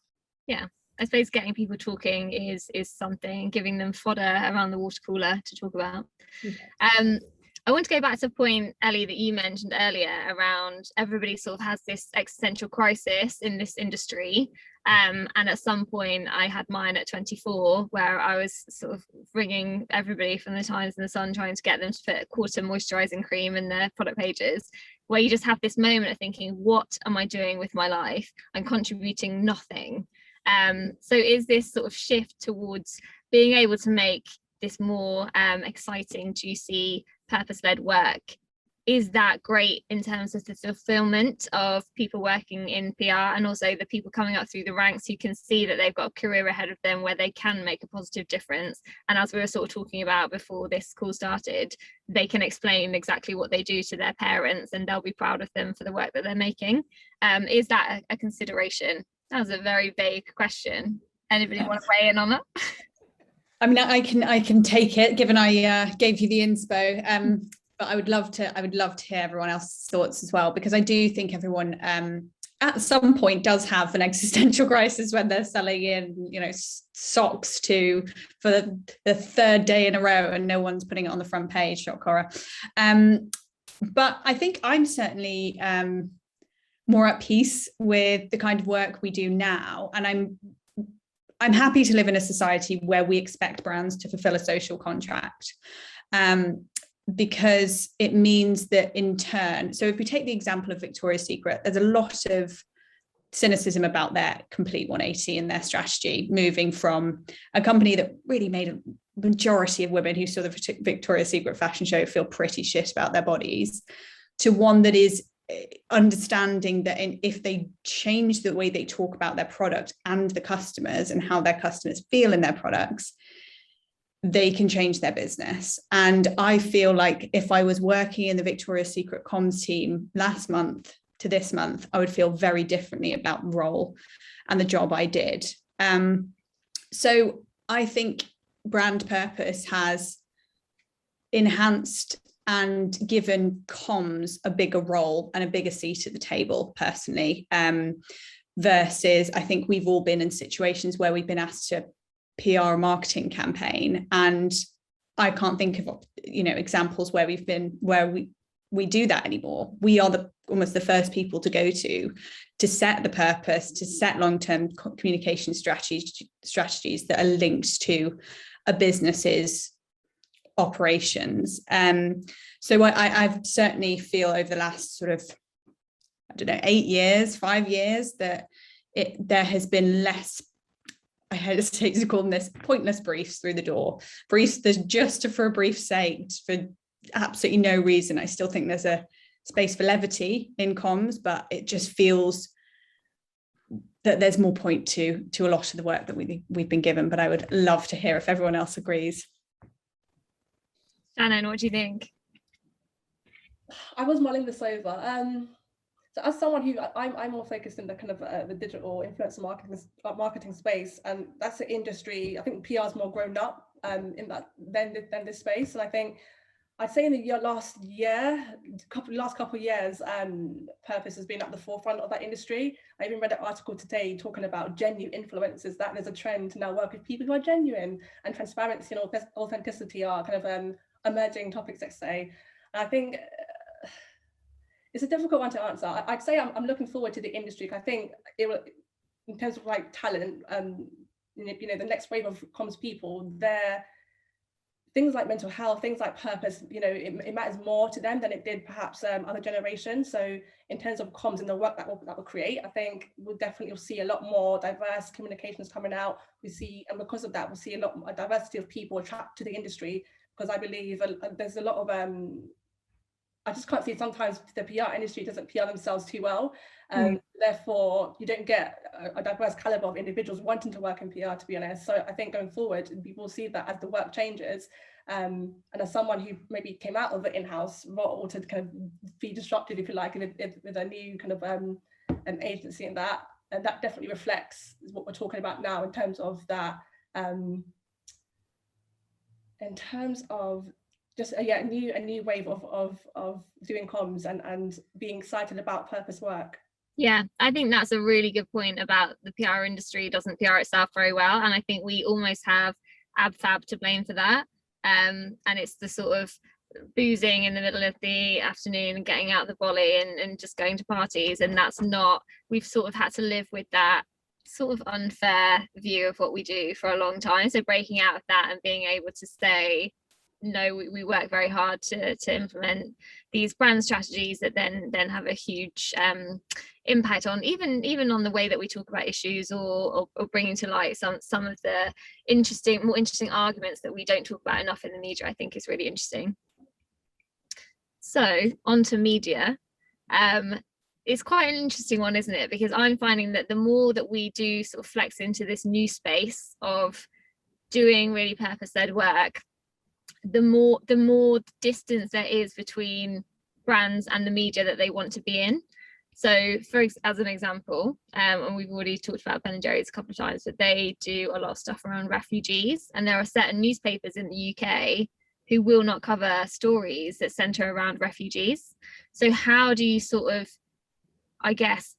Yeah, I suppose getting people talking is something, giving them fodder around the water cooler to talk about. Okay. I want to go back to a point, Ellie, that you mentioned earlier around everybody sort of has this existential crisis in this industry. And at some point I had mine at 24, where I was sort of ringing everybody from the Times and the Sun trying to get them to put a quarter moisturizing cream in their product pages, where you just have this moment of thinking, what am I doing with my life? I'm contributing nothing. So is this sort of shift towards being able to make this more exciting, juicy, purpose-led work, is that great in terms of the fulfillment of people working in PR, and also the people coming up through the ranks who can see that they've got a career ahead of them where they can make a positive difference? And as we were sort of talking about before this call started, they can explain exactly what they do to their parents and they'll be proud of them for the work that they're making. Is that a consideration? That was a very vague question. Anybody want to weigh in on that?
I mean, I can take it, given I gave you the inspo. But I would love to hear everyone else's thoughts as well, because I do think everyone at some point does have an existential crisis when they're selling in socks for the third day in a row and no one's putting it on the front page. Shock horror. But I think I'm certainly more at peace with the kind of work we do now, and I'm happy to live in a society where we expect brands to fulfill a social contract, because it means that in turn, so if we take the example of Victoria's Secret, there's a lot of cynicism about their complete 180 in their strategy, moving from a company that really made a majority of women who saw the Victoria's Secret fashion show feel pretty shit about their bodies, to one that is understanding that if they change the way they talk about their product and the customers and how their customers feel in their products, they can change their business. And I feel like if I was working in the Victoria's Secret comms team last month, to this month, I would feel very differently about the role and the job I did. So I think brand purpose has enhanced and given comms a bigger role and a bigger seat at the table, personally, versus I think we've all been in situations where we've been asked to PR a marketing campaign, and I can't think of, you know, examples where we do that anymore. We are almost the first people to go to set the purpose, to set long-term communication strategies that are linked to a business's operations. So I've certainly feel over the last sort of, I don't know, 5 years, that there has been less, I hesitate to call them this, pointless briefs through the door. Briefs that's just for a brief's sake, for absolutely no reason. I still think there's a space for levity in comms, but it just feels that there's more point to a lot of the work that we've been given. But I would love to hear if everyone else agrees.
Shannon, what do you think?
I was mulling this over. So as someone who I'm more focused in the kind of the digital influencer marketing space, and that's an industry, I think PR is more grown up in that than this space. And I think I'd say in the last couple of years, purpose has been at the forefront of that industry. I even read an article today talking about genuine influencers, that there's a trend to now work with people who are genuine, and transparency and authenticity are kind of emerging topics, let's say. And I think it's a difficult one to answer. I'd say I'm looking forward to the industry, because I think it will, in terms of like talent, you know, the next wave of comms people, they're things like mental health, things like purpose, you know, it matters more to them than it did perhaps other generations. So in terms of comms and the work that will create, I think we'll definitely see a lot more diverse communications coming out. And because of that, we'll see a lot more diversity of people attracted to the industry, because I believe there's a lot of I just can't see sometimes the PR industry doesn't PR themselves too well. Therefore, you don't get a diverse caliber of individuals wanting to work in PR, to be honest. So I think going forward, people will see that as the work changes. And as someone who maybe came out of the in-house role to kind of be disrupted, if you like, with a new kind of an agency, and that definitely reflects what we're talking about now in terms of that. In terms of just a new wave of doing comms and being excited about purpose work.
Yeah, I think that's a really good point about the PR industry doesn't PR itself very well, and I think we almost have AbFab to blame for that. And it's the sort of boozing in the middle of the afternoon and getting out the volley and just going to parties, and that's not, we've sort of had to live with that sort of unfair view of what we do for a long time. So breaking out of that and being able to say, no, we work very hard to implement these brand strategies that then have a huge impact on even on the way that we talk about issues, or bringing to light some of the more interesting arguments that we don't talk about enough in the media, I think is really interesting. So on to media. It's quite an interesting one, isn't it? Because I'm finding that the more that we do sort of flex into this new space of doing really purpose-led work, the more distance there is between brands and the media that they want to be in. So as an example, and we've already talked about Ben & Jerry's a couple of times, but they do a lot of stuff around refugees, and there are certain newspapers in the UK who will not cover stories that centre around refugees. So how do you sort of, I guess,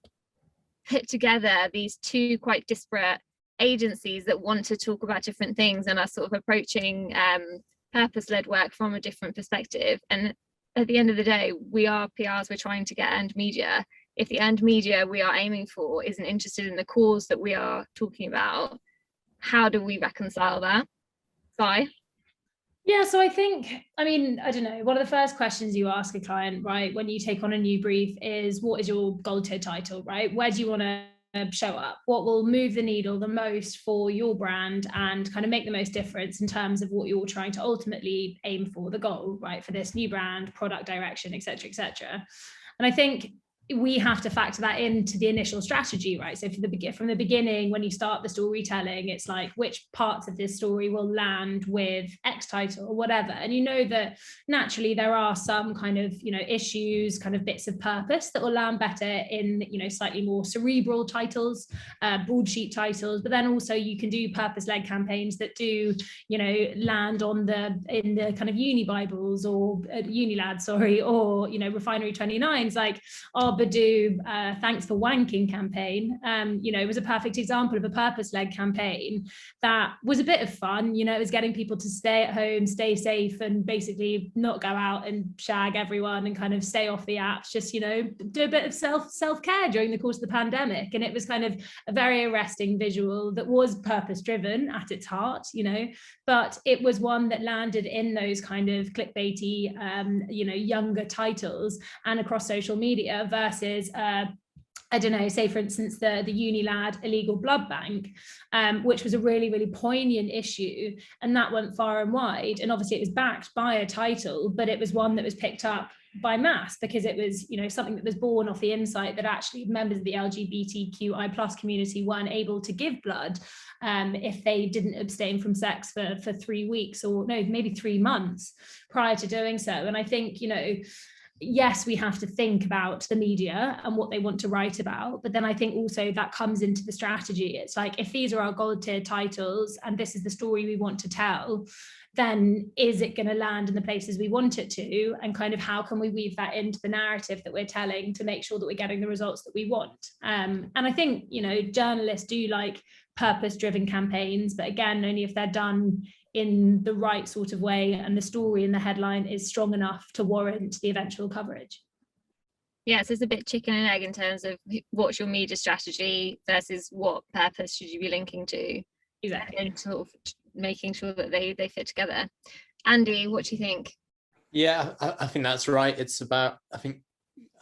put together these two quite disparate agencies that want to talk about different things and are sort of approaching purpose-led work from a different perspective? And at the end of the day, we are PRs, we're trying to get earned media. If the earned media we are aiming for isn't interested in the cause that we are talking about, how do we reconcile that? Vi?
Yeah, so I think, I mean, I don't know, one of the first questions you ask a client, right, when you take on a new brief is, what is your goal-toe title, right? Where do you want to show up? What will move the needle the most for your brand and kind of make the most difference in terms of what you're trying to ultimately aim for, the goal, right, for this new brand, product direction, etc., etc. And I think, we have to factor that into the initial strategy, right? So from the beginning, when you start the storytelling, it's like, which parts of this story will land with X title or whatever. And you know that naturally there are some kind of, issues, kind of bits of purpose that will land better in, slightly more cerebral titles, broadsheet titles. But then also you can do purpose-led campaigns that do, land in the kind of uni Bibles or uni lads, or, Refinery 29's like, Badoo, thanks for wanking campaign, was a perfect example of a purpose-led campaign that was a bit of fun. It was getting people to stay at home, stay safe, and basically not go out and shag everyone and kind of stay off the apps, just, do a bit of self-care during the course of the pandemic. And it was kind of a very arresting visual that was purpose-driven at its heart, but it was one that landed in those kind of clickbaity, younger titles and across social media versus I don't know, say for instance, the uni lad illegal blood bank, which was a really, really poignant issue, and that went far and wide. And obviously it was backed by a title, but it was one that was picked up by mass because it was, something that was born off the insight that actually members of the LGBTQI+ community weren't able to give blood if they didn't abstain from sex for 3 weeks, or no, maybe 3 months prior to doing so. And I think, yes, we have to think about the media and what they want to write about, but then I think also that comes into the strategy. It's like, if these are our gold tier titles and this is the story we want to tell, then is it going to land in the places we want it to? And kind of how can we weave that into the narrative that we're telling to make sure that we're getting the results that we want? And I think, journalists do like purpose-driven campaigns, but again, only if they're done in the right sort of way and the story in the headline is strong enough to warrant the eventual coverage.
Yeah, so it's a bit chicken and egg in terms of what's your media strategy versus what purpose should you be linking to.
Exactly.
And sort of making sure that they fit together. Andy, what do you think?
Yeah, I think that's right. It's about, I think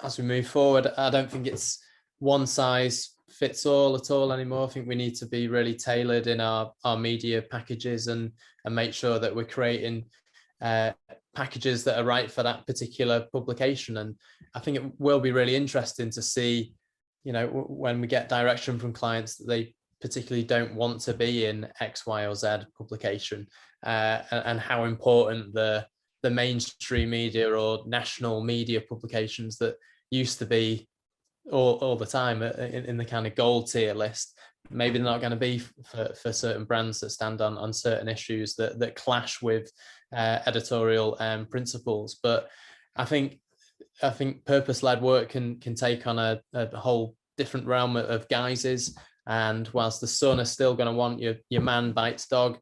as we move forward, I don't think it's one size fits all at all anymore. I think we need to be really tailored in our media packages and make sure that we're creating packages that are right for that particular publication. And I think it will be really interesting to see, when we get direction from clients that they particularly don't want to be in X, Y, or Z publication, and how important the mainstream media or national media publications that used to be all the time in the kind of gold tier list, maybe they're not going to be for certain brands that stand on certain issues that clash with editorial principles. But I think purpose-led work can take on a whole different realm of guises. And whilst the Sun are still going to want your man bites dog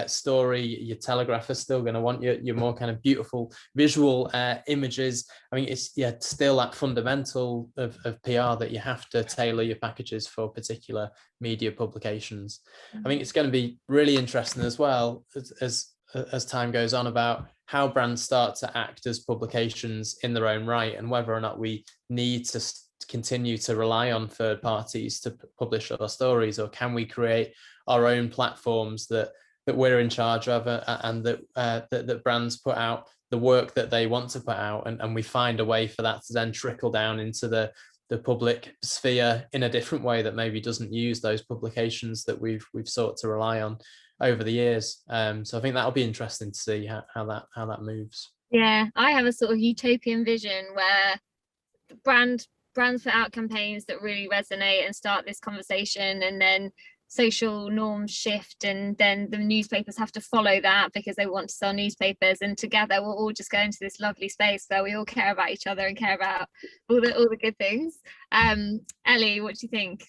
story, your Telegraph is still going to want your more kind of beautiful visual images. I mean, it's still that fundamental of PR that you have to tailor your packages for particular media publications. I think it's going to be really interesting as well as time goes on about how brands start to act as publications in their own right, and whether or not we need to continue to rely on third parties to publish our stories, or can we create our own platforms that we're in charge of, and that brands put out the work that they want to put out, and we find a way for that to then trickle down into the public sphere in a different way that maybe doesn't use those publications that we've sought to rely on over the years. So I think that'll be interesting to see how that moves.
Yeah, I have a sort of utopian vision where brands put out campaigns that really resonate and start this conversation, and then social norms shift, and then the newspapers have to follow that because they want to sell newspapers, and together we'll all just go into this lovely space where we all care about each other and care about all the good things. Ellie, what do you think?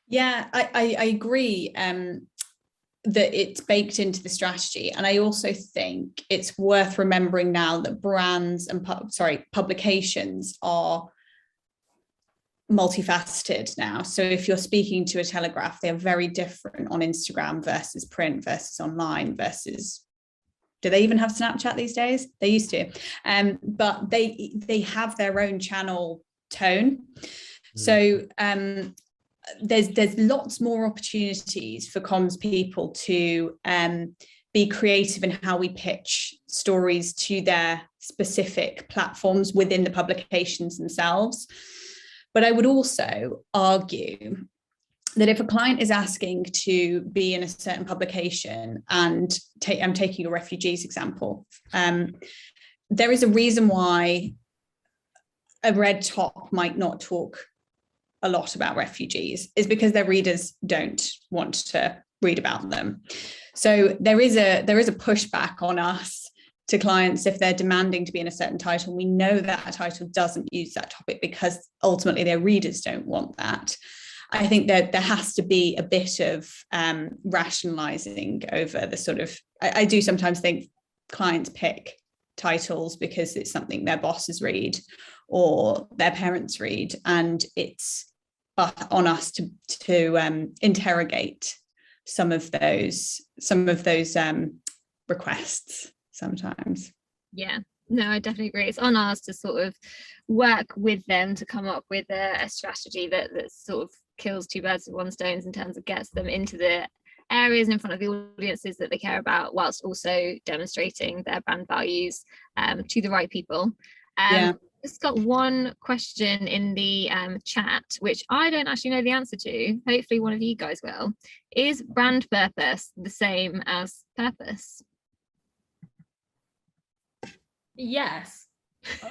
Yeah, I agree that it's baked into the strategy, and I also think it's worth remembering now that brands and publications are multifaceted now. So if you're speaking to a Telegraph, they're very different on Instagram versus print versus online versus, do they even have Snapchat these days? They used to, but they have their own channel tone. So there's lots more opportunities for comms people to be creative in how we pitch stories to their specific platforms within the publications themselves. But I would also argue that if a client is asking to be in a certain publication, and I'm taking a refugees example, there is a reason why a red top might not talk a lot about refugees, is because their readers don't want to read about them. So there is a pushback on us to clients if they're demanding to be in a certain title. We know that a title doesn't use that topic because ultimately their readers don't want that. I think that there has to be a bit of rationalizing over the sort of, I do sometimes think clients pick titles because it's something their bosses read or their parents read, and it's on us to interrogate some of those requests sometimes.
Yeah, no, I definitely agree. It's on us to sort of work with them to come up with a strategy that sort of kills two birds with one stone in terms of gets them into the areas and in front of the audiences that they care about, whilst also demonstrating their brand values to the right people. Just got one question in the chat, which I don't actually know the answer to. Hopefully one of you guys will. Is brand purpose the same as purpose?
Yes.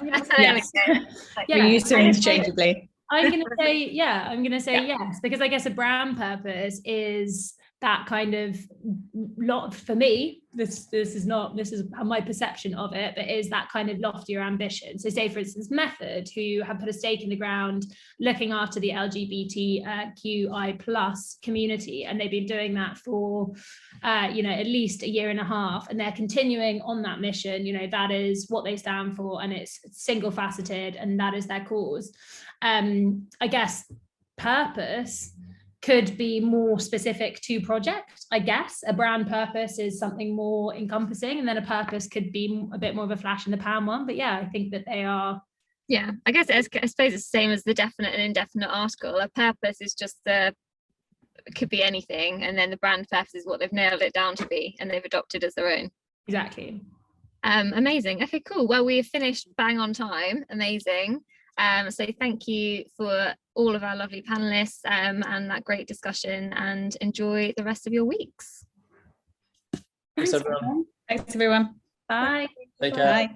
Yes. We use it interchangeably.
I'm going to say yes, because I guess a brand purpose is that kind of lot for me. This is my perception of it, but is that kind of loftier ambition. So say, for instance, Method, who have put a stake in the ground looking after the LGBTQI plus community, and they've been doing that for at least a year and a half, and they're continuing on that mission. That is what they stand for, and it's single faceted, and that is their cause. I guess purpose could be more specific to project. I guess a brand purpose is something more encompassing, and then a purpose could be a bit more of a flash in the pan one. But yeah, I think that they are.
Yeah, I guess I suppose it's the same as the definite and indefinite article. A purpose is just it could be anything, and then the brand purpose is what they've nailed it down to be, and they've adopted as their own.
Exactly.
Amazing. Okay, cool. Well, we have finished bang on time. Amazing. So thank you for all of our lovely panelists and that great discussion, and enjoy the rest of your weeks.
Thanks everyone.
Thanks everyone.
Bye.
Take care.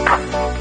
Bye.